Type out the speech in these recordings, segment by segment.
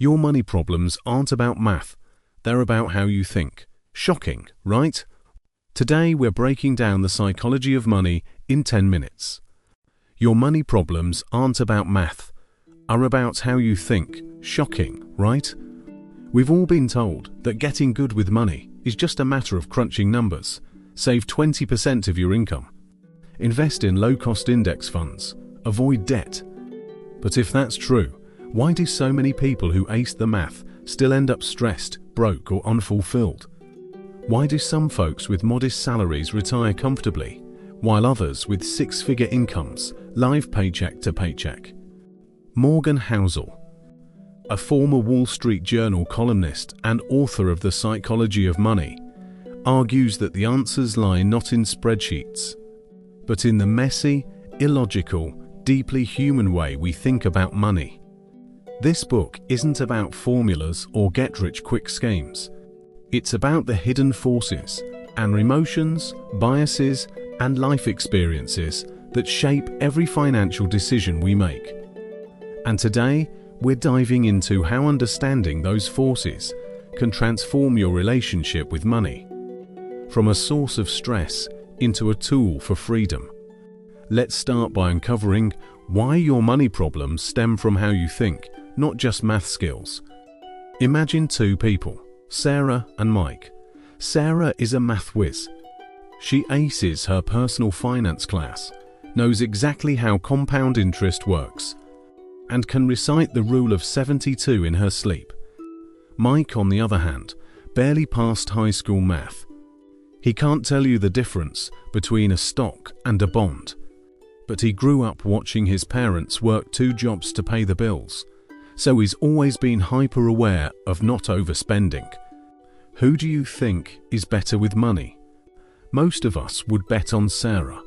Your money problems aren't about math, they're about how you think. Shocking, right? Today we're breaking down the psychology of money in 10 minutes. Your money problems aren't about math, are about how you think. Shocking, right? We've all been told that getting good with money is just a matter of crunching numbers. Save 20% of your income. Invest in low-cost index funds. Avoid debt. But if that's true, why do so many people who ace the math still end up stressed, broke, or unfulfilled? Why do some folks with modest salaries retire comfortably, while others with six-figure incomes live paycheck to paycheck? Morgan Housel, a former Wall Street Journal columnist and author of The Psychology of Money, argues that the answers lie not in spreadsheets, but in the messy, illogical, deeply human way we think about money. This book isn't about formulas or get-rich-quick schemes. It's about the hidden forces and emotions, biases, and life experiences that shape every financial decision we make. And today, we're diving into how understanding those forces can transform your relationship with money, from a source of stress into a tool for freedom. Let's start by uncovering why your money problems stem from how you think, not just math skills. Imagine two people, Sarah and Mike. Sarah is a math whiz. She aces her personal finance class, knows exactly how compound interest works, and can recite the rule of 72 in her sleep. Mike, on the other hand, barely passed high school math. He can't tell you the difference between a stock and a bond, but he grew up watching his parents work 2 jobs to pay the bills, so he's always been hyper-aware of not overspending. Who do you think is better with money? Most of us would bet on Sarah.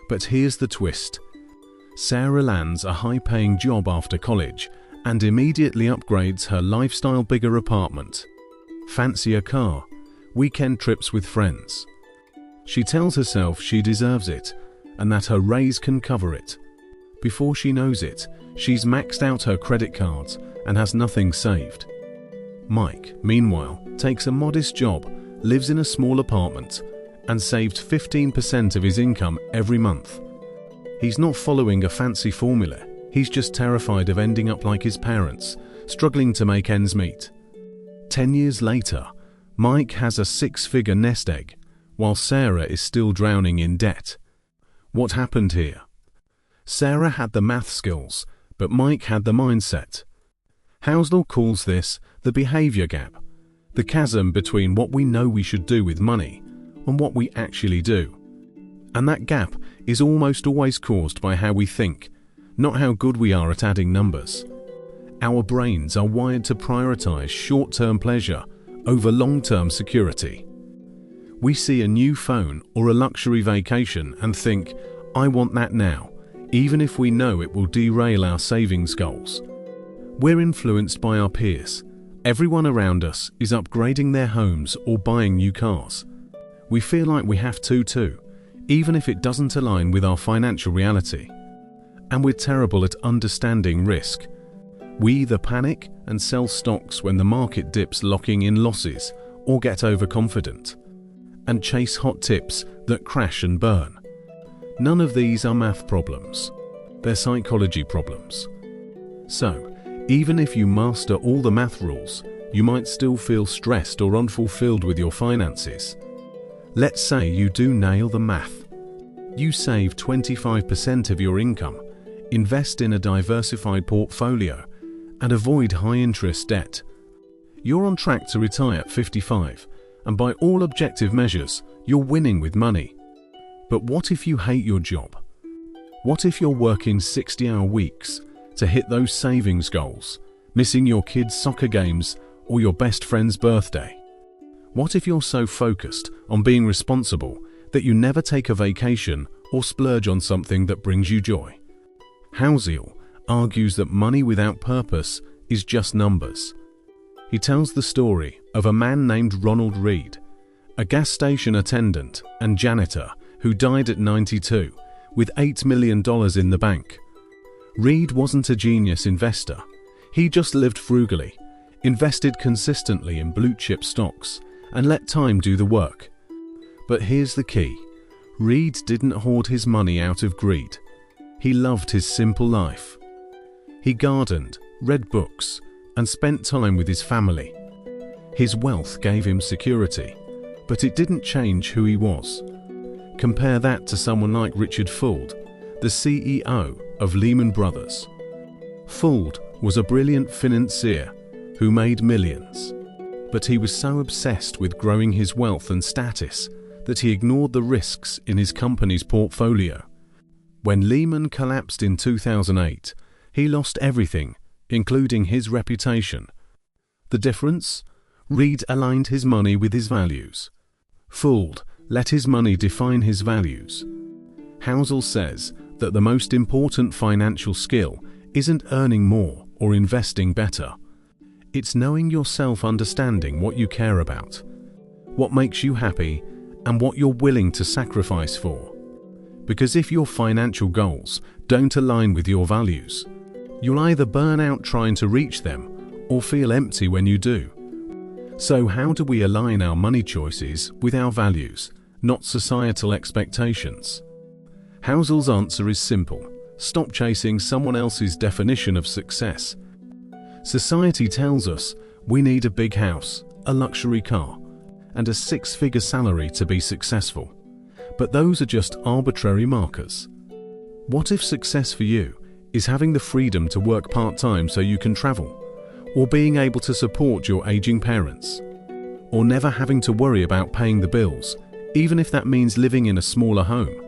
But here's the twist. Sarah lands a high-paying job after college and immediately upgrades her lifestyle: bigger apartment, fancier car, weekend trips with friends. She tells herself she deserves it and that her raise can cover it. Before she knows it, she's maxed out her credit cards and has nothing saved. Mike, meanwhile, takes a modest job, lives in a small apartment, and saved 15% of his income every month. He's not following a fancy formula, he's just terrified of ending up like his parents, struggling to make ends meet. 10 years later, Mike has a 6-figure nest egg, while Sarah is still drowning in debt. What happened here? Sarah had the math skills, but Mike had the mindset. Housel calls this the behavior gap, the chasm between what we know we should do with money and what we actually do. And that gap is almost always caused by how we think, not how good we are at adding numbers. Our brains are wired to prioritize short-term pleasure over long-term security. We see a new phone or a luxury vacation and think, I want that now, even if we know it will derail our savings goals. We're influenced by our peers. Everyone around us is upgrading their homes or buying new cars. We feel like we have to too, even if it doesn't align with our financial reality. And we're terrible at understanding risk. We either panic and sell stocks when the market dips, locking in losses, or get overconfident and chase hot tips that crash and burn. None of these are math problems. They're psychology problems. So, even if you master all the math rules, you might still feel stressed or unfulfilled with your finances. Let's say you do nail the math. You save 25% of your income, invest in a diversified portfolio, and avoid high-interest debt. You're on track to retire at 55, and by all objective measures, you're winning with money. But what if you hate your job? What if you're working 60-hour weeks to hit those savings goals, missing your kids' soccer games or your best friend's birthday? What if you're so focused on being responsible that you never take a vacation or splurge on something that brings you joy? Housel argues that money without purpose is just numbers. He tells the story of a man named Ronald Reed, a gas station attendant and janitor who died at 92 with $8 million in the bank. Reed wasn't a genius investor. He just lived frugally, invested consistently in blue-chip stocks, and let time do the work. But here's the key. Reed didn't hoard his money out of greed. He loved his simple life. He gardened, read books, and spent time with his family. His wealth gave him security, but it didn't change who he was. Compare that to someone like Richard Fuld, the CEO of Lehman Brothers. Fuld was a brilliant financier who made millions, but he was so obsessed with growing his wealth and status that he ignored the risks in his company's portfolio. When Lehman collapsed in 2008, he lost everything, including his reputation. The difference? Reed aligned his money with his values. Fuld let his money define his values. Housel says that the most important financial skill isn't earning more or investing better. It's knowing yourself, understanding what you care about, what makes you happy, and what you're willing to sacrifice for. Because if your financial goals don't align with your values, you'll either burn out trying to reach them or feel empty when you do. So how do we align our money choices with our values, not societal expectations? Housel's answer is simple. Stop chasing someone else's definition of success. Society tells us we need a big house, a luxury car, and a six-figure salary to be successful. But those are just arbitrary markers. What if success for you is having the freedom to work part-time so you can travel, or being able to support your aging parents, or never having to worry about paying the bills, even if that means living in a smaller home?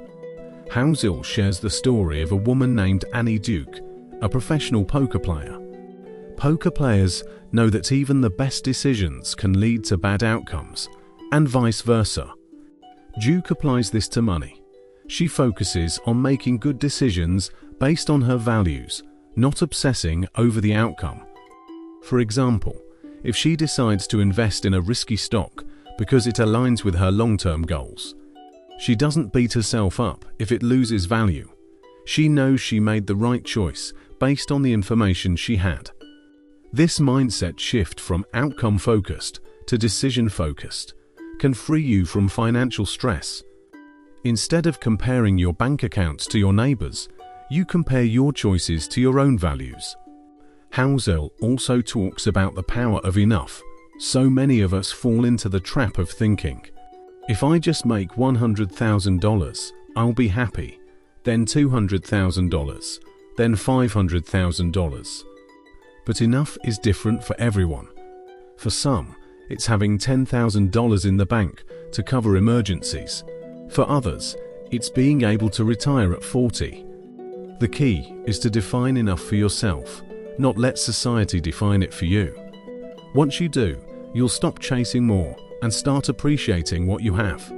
Housel shares the story of a woman named Annie Duke, a professional poker player. Poker players know that even the best decisions can lead to bad outcomes, and vice versa. Duke applies this to money. She focuses on making good decisions based on her values, not obsessing over the outcome. For example, if she decides to invest in a risky stock because it aligns with her long-term goals, she doesn't beat herself up if it loses value. She knows she made the right choice based on the information she had. This mindset shift from outcome-focused to decision-focused can free you from financial stress. Instead of comparing your bank accounts to your neighbors, you compare your choices to your own values. Housel also talks about the power of enough. So many of us fall into the trap of thinking, if I just make $100,000, I'll be happy, then $200,000, then $500,000. But enough is different for everyone. For some, it's having $10,000 in the bank to cover emergencies. For others, it's being able to retire at 40. The key is to define enough for yourself, not let society define it for you. Once you do, you'll stop chasing more and start appreciating what you have.